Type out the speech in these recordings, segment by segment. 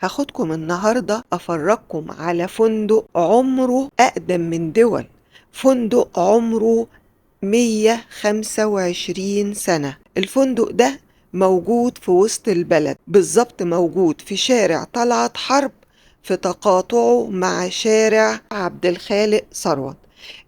هاخدكم النهاردة أفرجكم على فندق عمره أقدم من دول. فندق عمره 125 سنة. الفندق ده موجود في وسط البلد بالظبط، موجود في شارع طلعت حرب في تقاطعه مع شارع عبد الخالق ثروت.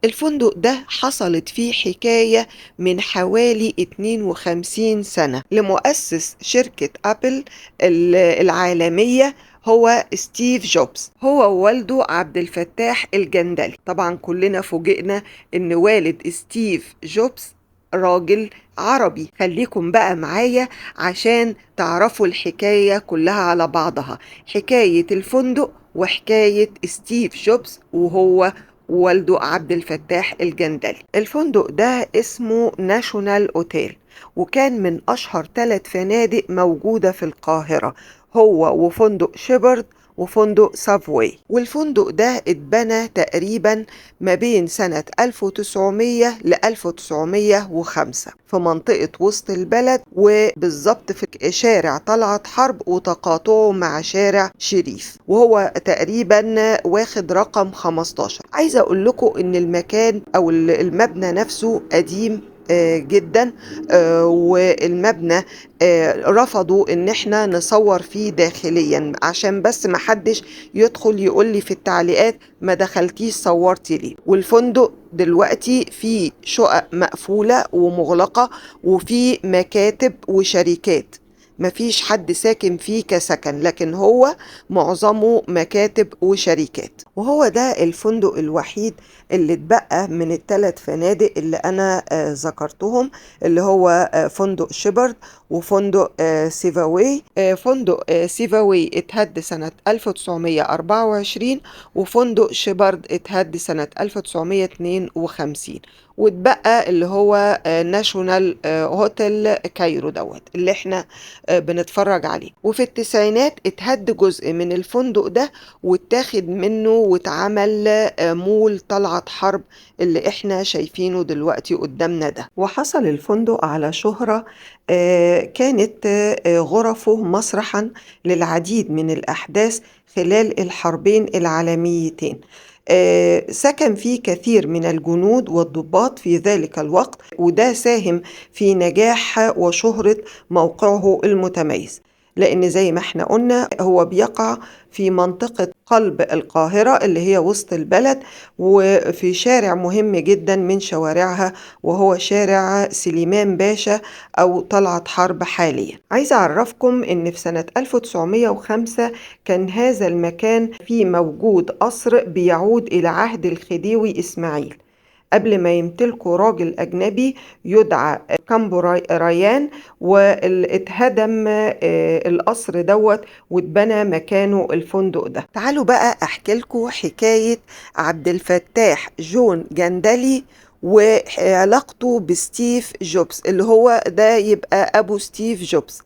الفندق ده حصلت فيه حكاية من حوالي 52 سنة لمؤسس شركة أبل العالمية، هو ستيف جوبز، هو ووالده عبد الفتاح الجندلي. طبعا كلنا فوجئنا ان والد ستيف جوبز راجل عربي. خليكم بقى معايا عشان تعرفوا الحكاية كلها على بعضها، حكاية الفندق وحكاية ستيف جوبز وهو والده عبد الفتاح الجندلي. الفندق ده اسمه ناشونال اوتيل، وكان من أشهر 3 فنادق موجودة في القاهرة، هو وفندق شيبرد وفندق سافوي. والفندق ده اتبنى تقريبا ما بين سنة 1900 ل 1905 في منطقة وسط البلد، وبالظبط في شارع طلعت حرب وتقاطعه مع شارع شريف، وهو تقريبا واخد رقم 15. عايزة اقول لكم ان المكان او المبنى نفسه قديم جدا، والمبنى رفضوا ان احنا نصور فيه داخليا عشان بس محدش يدخل يقول لي في التعليقات ما دخلتيش صورتي ليه. والفندق دلوقتي فيه شقق مقفولة ومغلقة، وفيه مكاتب وشركات، مفيش حد ساكن فيه كسكن، لكن هو معظمه مكاتب وشركات. وهو ده الفندق الوحيد اللي اتبقى من ال3 فنادق اللي انا ذكرتهم، اللي هو فندق شيبرد وفندق سيفاوي. فندق سيفاوي اتهد سنة 1924، وفندق شيبرد اتهد سنة 1952، واتبقى اللي هو ناشونال هوتيل كايرو اللي احنا بنتفرج عليه. وفي التسعينات اتهد جزء من الفندق ده واتاخد منه واتعمل مول طلعت حرب اللي احنا شايفينه دلوقتي قدامنا ده. وحصل الفندق على شهرة، كانت غرفه مسرحا للعديد من الأحداث خلال الحربين العالميتين. سكن فيه كثير من الجنود والضباط في ذلك الوقت، وده ساهم في نجاح وشهرة موقعه المتميز، لأن زي ما احنا قلنا هو بيقع في منطقة قلب القاهرة اللي هي وسط البلد، وفي شارع مهم جدا من شوارعها وهو شارع سليمان باشا أو طلعت حرب حاليا. عايزة أعرفكم إن في سنة 1905 كان هذا المكان فيه موجود قصر بيعود إلى عهد الخديوي إسماعيل قبل ما يمتلكه راجل أجنبي يدعى كامبو ريان، واتهدم القصر واتبنى مكانه الفندق ده. تعالوا بقى أحكي لكم حكاية عبد الفتاح جون جندلي وعلاقته بستيف جوبز، اللي هو ده يبقى أبو ستيف جوبز.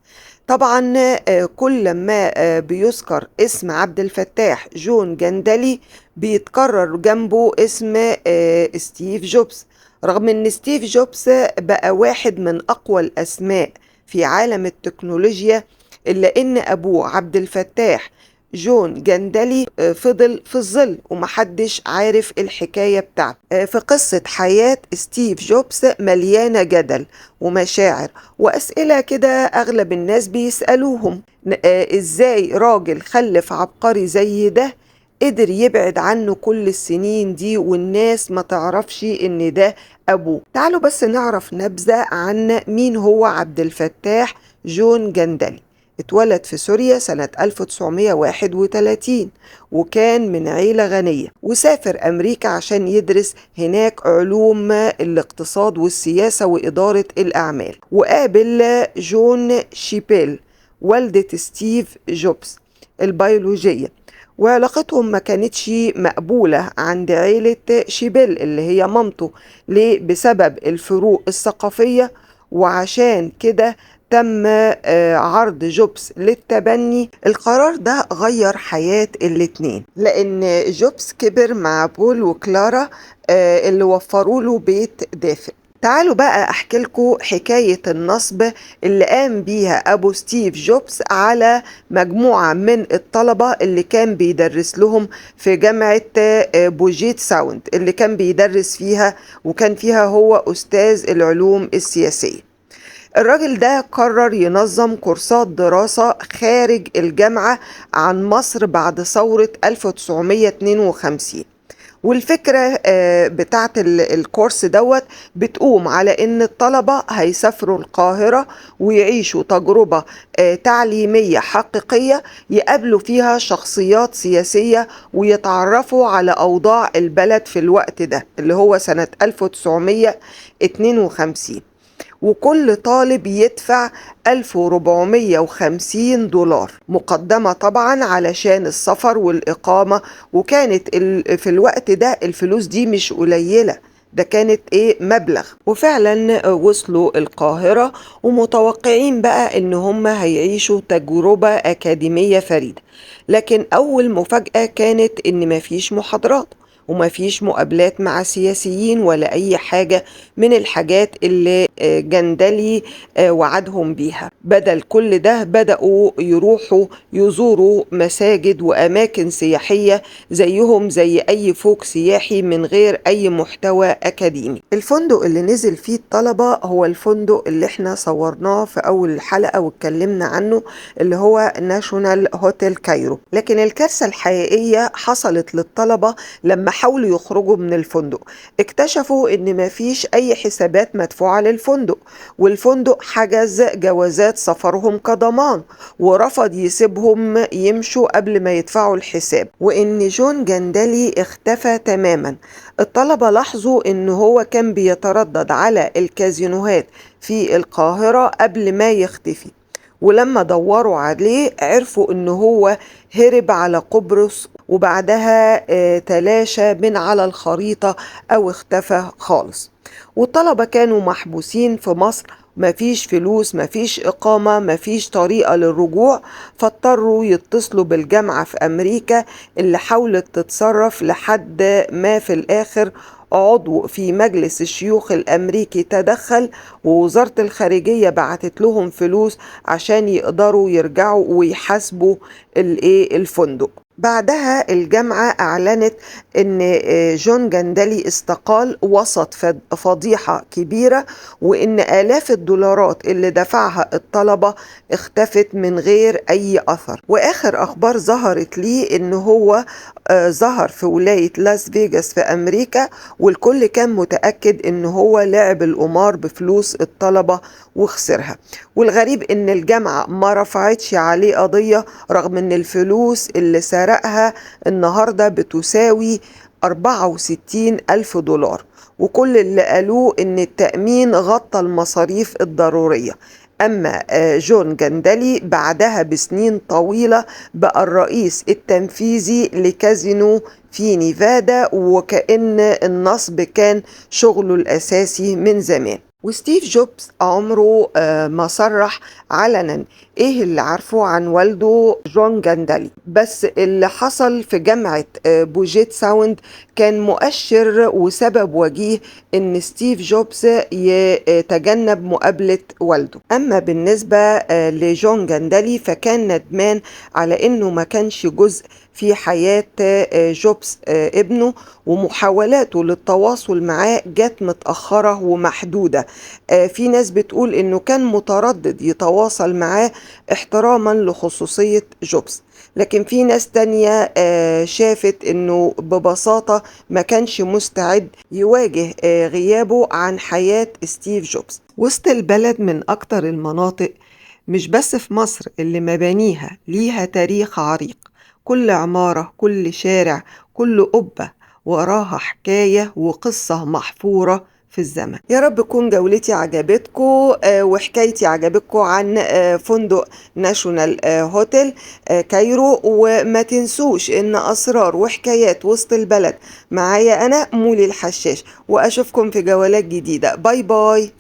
طبعا كل ما بيذكر اسم عبد الفتاح جون جندلي بيتكرر جنبه اسم ستيف جوبز، رغم ان ستيف جوبز بقى واحد من اقوى الاسماء في عالم التكنولوجيا، الا ان ابوه عبد الفتاح جون جندلي فضل في الظل ومحدش عارف الحكاية بتاعته. في قصة حياة ستيف جوبز مليانة جدل ومشاعر وأسئلة كده أغلب الناس بيسألوهم، إزاي راجل خلف عبقري زي ده قدر يبعد عنه كل السنين دي والناس ما تعرفش إن ده أبوه. تعالوا بس نعرف نبذة عن مين هو عبد الفتاح جون جندلي. اتولد في سوريا سنة 1931، وكان من عيلة غنية، وسافر أمريكا عشان يدرس هناك علوم الاقتصاد والسياسة وإدارة الأعمال، وقابل جون شيبيل والدة ستيف جوبز البيولوجية، وعلاقتهم ما كانتش مقبولة عند عيلة شيبيل اللي هي مامته. ليه؟ بسبب الفروق الثقافية، وعشان كده تم عرض جوبز للتبني. القرار ده غير حياة الاتنين، لأن جوبز كبر مع بول وكلارا اللي وفروا له بيت دافئ، تعالوا بقى أحكي لكم حكاية النصب اللي قام بيها أبو ستيف جوبز على مجموعة من الطلبة اللي كان بيدرس لهم في جامعة بوجيت ساوند اللي كان بيدرس فيها، وكان فيها هو أستاذ العلوم السياسية. الراجل ده قرر ينظم كورسات دراسة خارج الجامعة عن مصر بعد ثورة 1952. والفكرة بتاعت الكورس دوت بتقوم على ان الطلبة هيسافروا القاهرة ويعيشوا تجربة تعليمية حقيقية، يقابلوا فيها شخصيات سياسية ويتعرفوا على أوضاع البلد في الوقت ده اللي هو سنة 1952. وكل طالب يدفع 1450 دولار مقدمة طبعا علشان السفر والإقامة. وكانت في الوقت ده الفلوس دي مش قليلة، ده كانت مبلغ. وفعلا وصلوا القاهرة ومتوقعين بقى ان هم هيعيشوا تجربة أكاديمية فريدة. لكن أول مفاجأة كانت ان مفيش محاضرات ومفيش مقابلات مع سياسيين ولا أي حاجة من الحاجات اللي جندلي وعدهم بيها. بدل كل ده بدأوا يروحوا يزوروا مساجد وأماكن سياحية زيهم زي أي فوق سياحي من غير أي محتوى أكاديمي. الفندق اللي نزل فيه الطلبة هو الفندق اللي احنا صورناه في أول الحلقة واتكلمنا عنه، اللي هو ناشونال هوتيل كايرو. لكن الكارثة الحقيقية حصلت للطلبة لما حاولوا يخرجوا من الفندق. اكتشفوا ان مفيش اي حسابات مدفوعة للفندق، والفندق حجز جوازات سفرهم كضمان ورفض يسيبهم يمشوا قبل ما يدفعوا الحساب، وان جون جندلي اختفى تماما. الطلبة لاحظوا ان هو كان بيتردد على الكازينوهات في القاهرة قبل ما يختفي، ولما دوروا عليه عرفوا ان هو هرب على قبرص وبعدها تلاشى من على الخريطة او اختفى خالص. والطلبة كانوا محبوسين في مصر، مفيش فلوس، مفيش إقامة، مفيش طريقة للرجوع، فاضطروا يتصلوا بالجامعة في أمريكا اللي حاولت تتصرف لحد ما في الآخر عضو في مجلس الشيوخ الأمريكي تدخل، ووزارة الخارجية بعتت لهم فلوس عشان يقدروا يرجعوا ويحاسبوا الفندق. بعدها الجامعة أعلنت أن جون جندلي استقال وسط فضيحة كبيرة، وأن آلاف الدولارات اللي دفعها الطلبة اختفت من غير أي أثر. وآخر أخبار ظهرت ليه أنه هو ظهر في ولاية لاس فيغاس في أمريكا، والكل كان متأكد أنه هو لعب القمار بفلوس الطلبة وخسرها. والغريب أن الجامعة ما رفعتش عليه قضية رغم أن الفلوس اللي سرقها النهاردة بتساوي 64,000 دولار، وكل اللي قالوه أن التأمين غطى المصاريف الضرورية. أما جون جندلي بعدها بسنين طويلة بقى الرئيس التنفيذي لكازينو في نيفادا، وكأن النصب كان شغله الأساسي من زمان. وستيف جوبز عمره ما صرح علنا ايه اللي عارفه عن والده جون جندلي، بس اللي حصل في جامعة بوجيت ساوند كان مؤشر وسبب وجيه ان ستيف جوبز يتجنب مقابلة والده. اما بالنسبة لجون جندلي فكان ندمان على انه ما كانش جزء في حياة جوبز ابنه، ومحاولاته للتواصل معاه جت متأخرة ومحدودة. في ناس بتقول انه كان متردد يتواصل معاه احتراما لخصوصية جوبز، لكن في ناس تانية شافت انه ببساطة ما كانش مستعد يواجه غيابه عن حياة ستيف جوبز. وسط البلد من اكتر المناطق مش بس في مصر اللي مبانيها ليها تاريخ عريق، كل عمارة، كل شارع، كل قبة وراها حكاية وقصة محفورة في الزمن. يا رب تكون جولتي عجبتكم وحكايتي عجبتكم عن فندق ناشونال هوتيل كايرو. وما تنسوش ان اسرار وحكايات وسط البلد معايا انا مولي الحشاش، واشوفكم في جولات جديدة. باي باي.